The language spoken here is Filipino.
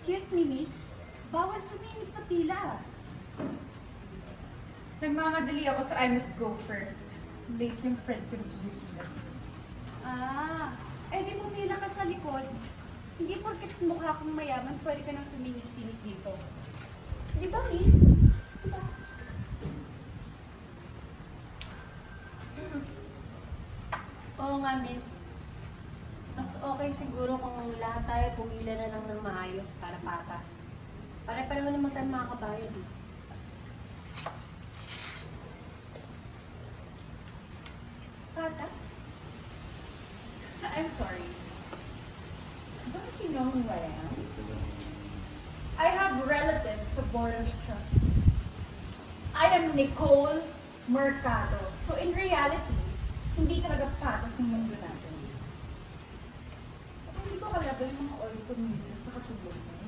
Excuse me, miss. Bawal sumingit sa pila. Nagmamadali ako so I must go first. Late yung friend ko ng beauty. Eh di pumila ka sa likod. Hindi porket mukha kong mayaman, pwede ka nang sumingit-singit dito. Di ba, miss? Di ba? Oo nga, miss. Mas okay siguro kung lahat tayo pumila na lang ng maayos para patas. Pare-pareho naman tayo makakabayad eh. Patas? I'm sorry. Don't you know who I am? I have relatives sa Board of Trustees. I am Nicole Mercado. So in reality, hindi talaga patas yung mundo natin. At hindi ko kalabay yung mga oil communities na katulad mo.